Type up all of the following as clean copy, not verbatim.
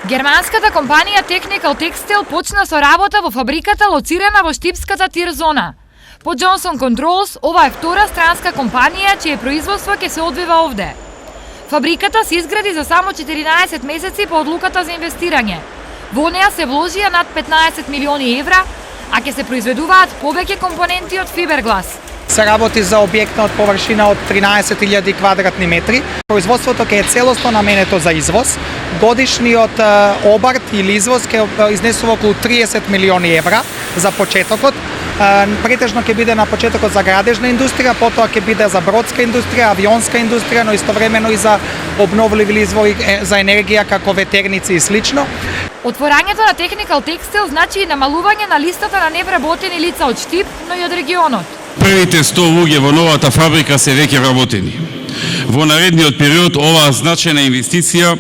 Германската компанија Technical Textile почна со работа во фабриката лоцирана во Штипската тир зона. По Johnson Controls, ова е втора странска компанија чие производство ќе се одвива овде. Фабриката се изгради за само 14 месеци по одлуката за инвестирање. Во неа се вложија над 15 милиони евра, а ќе се произведуваат повеќе компоненти од фиберглас. Се работи за објект од површина од 13.000 квадратни метри. Производството ќе е целосно наменето за извоз. Годишниот обрт или извоз ќе изнесува околу 30 милиони евра за почетокот. Претежно ќе биде на почетокот за градежна индустрија, потоа ќе биде за бродска индустрија, авионска индустрија, но истовремено и за обновливи извори за енергија како ветерници и слично. Отворањето на Technical Textile значи и намалување на листата на невработени лица од Штип, но и од регионот. Првите 100 луѓе во новата фабрика се веќе работени. Во наредниот период оваа значајна инвестиција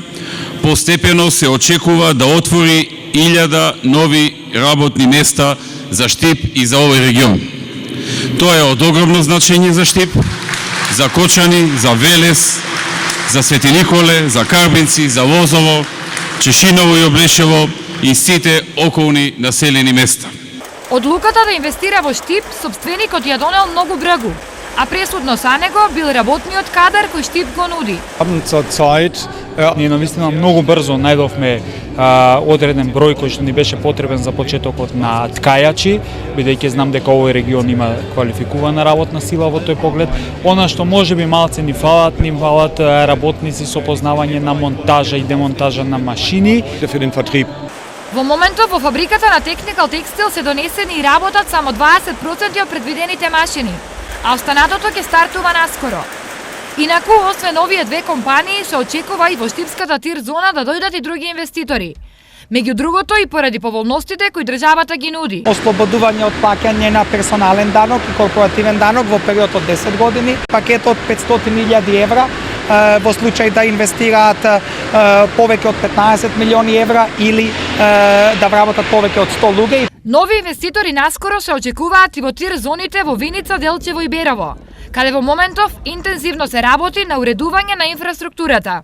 постепено се очекува да отвори 1000 нови работни места за Штип и за овој регион. Тоа е од огромно значење за Штип, за Кочани, за Велес, за Свети Николе, за Карбинци, за Лозово, Чешиново и Облешево и сите околни населени места. Одлуката да инвестира во Штип, сопственикот ја донел многу брагу, а пресудно за него бил работниот кадар кој Штип го нуди. Ние навистина многу брзо најдовме одреден број кој што ни беше потребен за почетокот на ткајачи, бидејќи знам дека овој регион има квалификувана работна сила во тој поглед. Она што можеби малце ни фалат работници со познавање на монтажа и демонтажа на машини. Во моментов во фабриката на Technical Textile се донесени и работат само 20% од предвидените машини, а останатото ќе стартува наскоро. Инаку, освен овие две компании, се очекува и во Штипската тир зона да дојдат и други инвеститори. Меѓу другото и поради поволностите кои државата ги нуди. Ослободување од плаќање на персонален данок и корпоративен данок во период од 10 години, пакет од 500.000 евра во случај да инвестираат повеќе од 15 милиони евра или да вработат повеќе од 100 луѓе. Нови инвеститори наскоро се очекуваат и во тир зоните во Виница, Делчево и Берово, каде во моментов интензивно се работи на уредување на инфраструктурата.